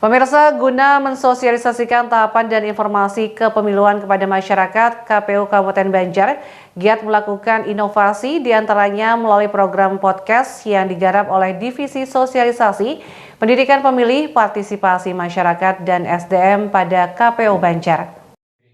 Pemirsa, guna mensosialisasikan tahapan dan informasi kepemiluan kepada masyarakat, KPU Kabupaten Banjar giat melakukan inovasi diantaranya melalui program podcast yang digarap oleh Divisi Sosialisasi, Pendidikan Pemilih, Partisipasi Masyarakat, dan SDM pada KPU Banjar.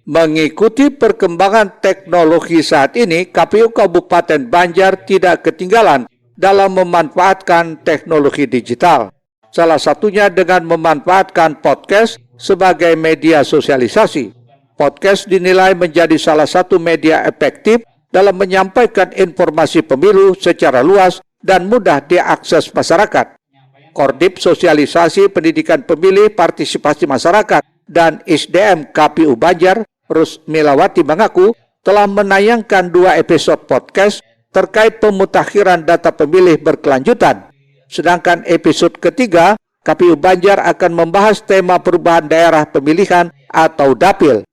Mengikuti perkembangan teknologi saat ini, KPU Kabupaten Banjar tidak ketinggalan dalam memanfaatkan teknologi digital. Salah satunya dengan memanfaatkan podcast sebagai media sosialisasi. Podcast dinilai menjadi salah satu media efektif dalam menyampaikan informasi pemilu secara luas dan mudah diakses masyarakat. Kordip Sosialisasi Pendidikan Pemilih Partisipasi Masyarakat dan SDM KPU Banjar, Rusmilawati mengaku telah menayangkan 2 episode podcast terkait pemutakhiran data pemilih berkelanjutan. Sedangkan episode ketiga, KPU Banjar akan membahas tema perubahan daerah pemilihan atau dapil.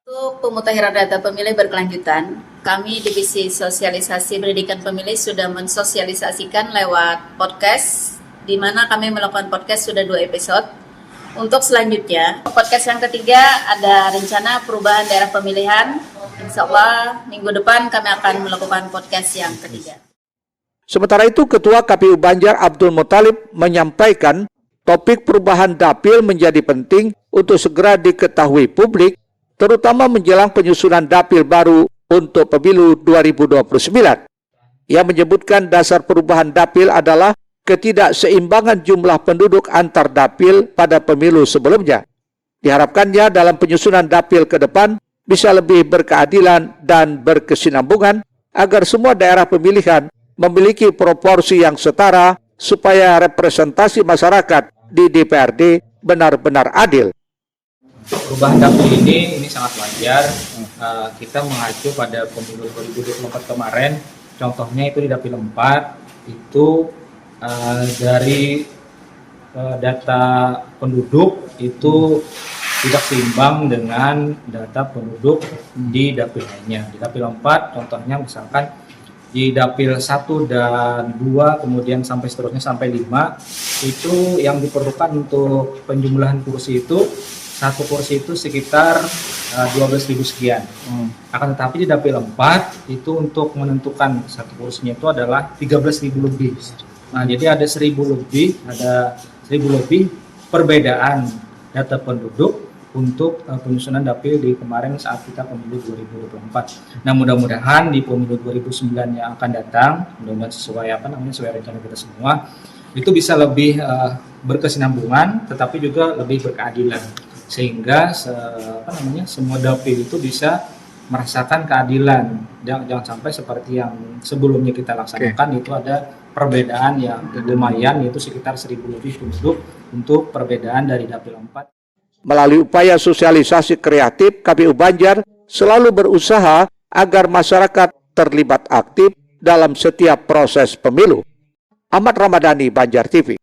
Untuk pemutakhiran data pemilih berkelanjutan, kami Divisi Sosialisasi Pendidikan Pemilih sudah mensosialisasikan lewat podcast, di mana kami melakukan podcast sudah 2 episode. Untuk selanjutnya, podcast yang ketiga ada rencana perubahan daerah pemilihan. Insya Allah minggu depan kami akan melakukan podcast yang ketiga. Sementara itu, Ketua KPU Banjar Abdul Muthalib menyampaikan topik perubahan dapil menjadi penting untuk segera diketahui publik, terutama menjelang penyusunan dapil baru untuk pemilu 2029. Ia menyebutkan dasar perubahan dapil adalah ketidakseimbangan jumlah penduduk antar dapil pada pemilu sebelumnya. Diharapkannya dalam penyusunan dapil ke depan bisa lebih berkeadilan dan berkesinambungan agar semua daerah pemilihan memiliki proporsi yang setara supaya representasi masyarakat di DPRD benar-benar adil. Perubahan dapil ini sangat wajar. Kita mengacu pada pemilu 2024 kemarin, contohnya itu di dapil 4 itu dari data penduduk itu tidak seimbang dengan data penduduk di dapil lainnya. Di dapil 4 contohnya misalkan di dapil 1 dan 2 kemudian sampai seterusnya sampai 5 itu yang diperlukan untuk penjumlahan kursi itu satu kursi itu sekitar 12.000 sekian. Akan tetapi di dapil 4 itu untuk menentukan satu kursinya itu adalah 13.000 lebih. Nah, jadi ada 1.000 lebih perbedaan data penduduk untuk penyusunan dapil di kemarin saat kita pemilu 2024. Nah, mudah-mudahan di pemilu 2009 yang akan datang, mudah-mudahan sesuai rencana kita semua, itu bisa lebih berkesinambungan, tetapi juga lebih berkeadilan, sehingga semua dapil itu bisa merasakan keadilan. Jangan sampai seperti yang sebelumnya kita laksanakan, itu ada perbedaan yang lumayan, yaitu sekitar 1.000 lebih penduduk untuk perbedaan dari dapil 4. Melalui upaya sosialisasi kreatif, KPU Banjar selalu berusaha agar masyarakat terlibat aktif dalam setiap proses pemilu. Ahmad Ramadhani, Banjar TV.